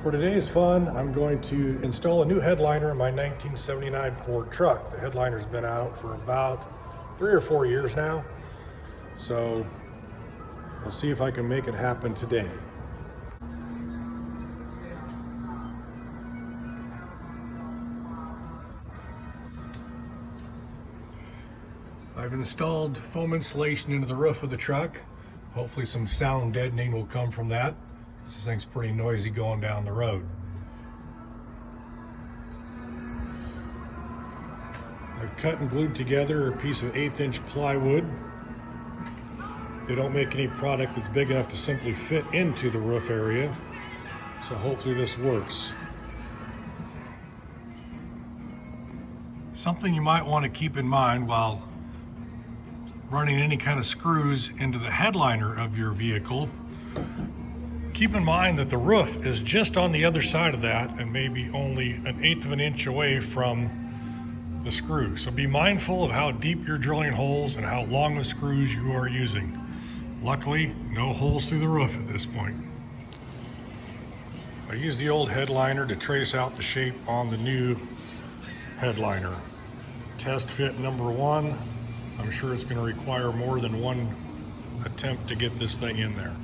For today's fun, I'm going to install a new headliner in my 1979 Ford truck. The headliner's been out for about 3 or 4 years now, so we'll see if I can make it happen today. I've installed foam insulation into the roof of the truck. Hopefully some sound deadening will come from that. This thing's pretty noisy going down the road. I've cut and glued together a piece of 1/8 inch plywood. They don't make any product that's big enough to simply fit into the roof area, so hopefully this works. Something you might want to keep in mind while running any kind of screws into the headliner of your vehicle, keep in mind that the roof is just on the other side of that and maybe only 1/8 of an inch away from the screw. So be mindful of how deep you're drilling holes and how long of screws you are using. Luckily, no holes through the roof at this point. I used the old headliner to trace out the shape on the new headliner. Test fit number 1. I'm sure it's going to require more than one attempt to get this thing in there.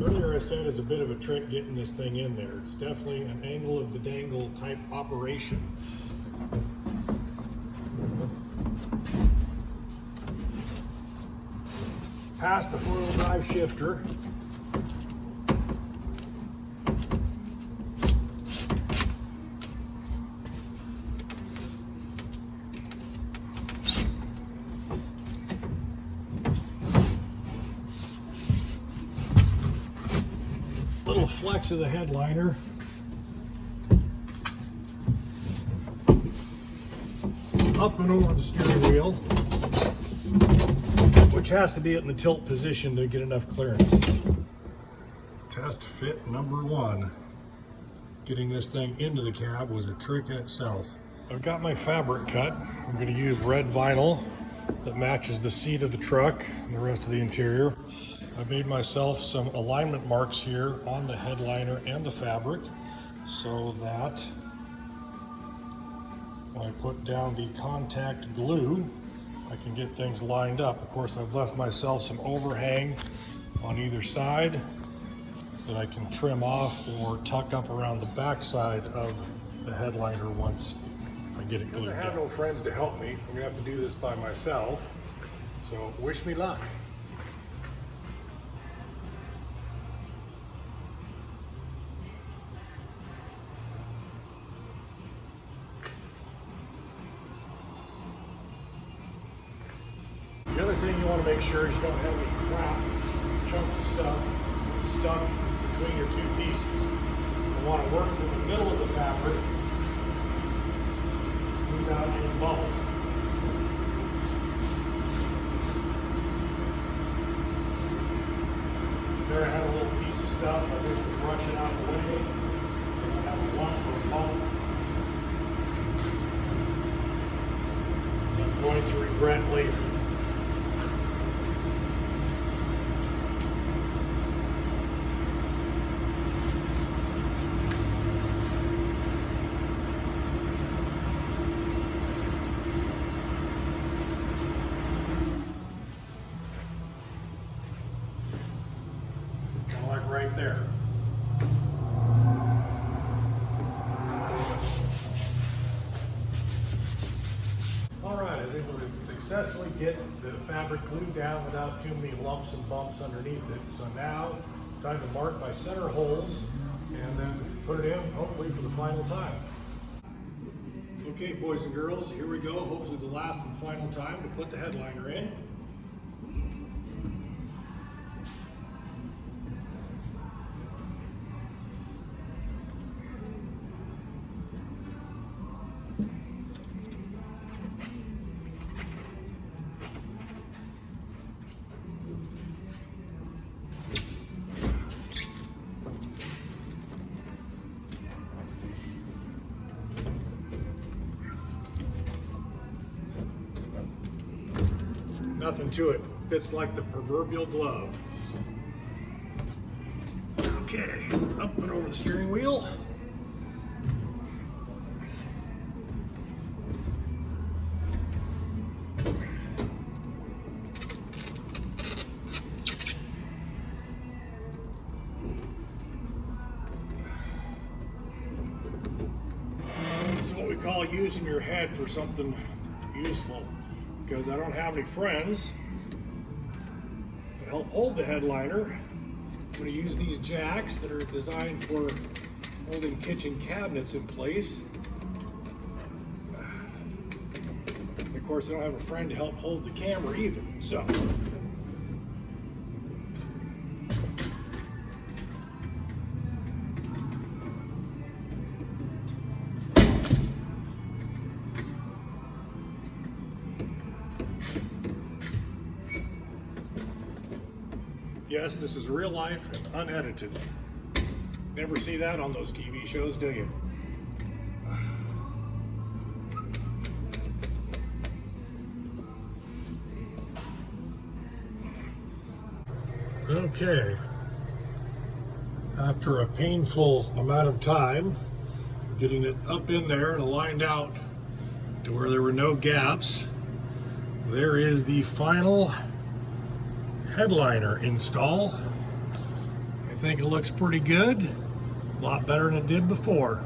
Earlier I said it's a bit of a trick getting this thing in there. It's definitely an angle of the dangle type operation. Past the 4-wheel drive shifter. Little flex of the headliner. Up and over the steering wheel, which has to be in the tilt position to get enough clearance. Test fit number 1. Getting this thing into the cab was a trick in itself. I've got my fabric cut. I'm going to use red vinyl that matches the seat of the truck and the rest of the interior. I've made myself some alignment marks here on the headliner and the fabric so that when I put down the contact glue, I can get things lined up. Of course, I've left myself some overhang on either side that I can trim off or tuck up around the back side of the headliner once I get it glued down. I have no friends to help me. I'm gonna have to do this by myself, so wish me luck. The other thing you want to make sure is you don't have any crap, chunks of stuff stuck between your two pieces. You want to work with the middle of the fabric, smooth out any bubble. There I had a little piece of stuff, I think it was rushing out of the way, so I have a lump or a bubble. I'm going to regret later. Right there. All right, I was able to successfully get the fabric glued down without too many lumps and bumps underneath it. So now, time to mark my center holes and then put it in, hopefully for the final time. Okay, boys and girls, here we go. Hopefully the last and final time to put the headliner in. Nothing to it. Fits like the proverbial glove. Okay, up and over the steering wheel. we call using your head for something useful, because I don't have any friends to help hold the headliner. I'm going to use these jacks that are designed for holding kitchen cabinets in place. Of course, I don't have a friend to help hold the camera either, so. Yes, this is real life and unedited. Never see that on those TV shows, do you? Okay. After a painful amount of time, getting it up in there and aligned out to where there were no gaps, there is the final headliner install. I think it looks pretty good, a lot better than it did before.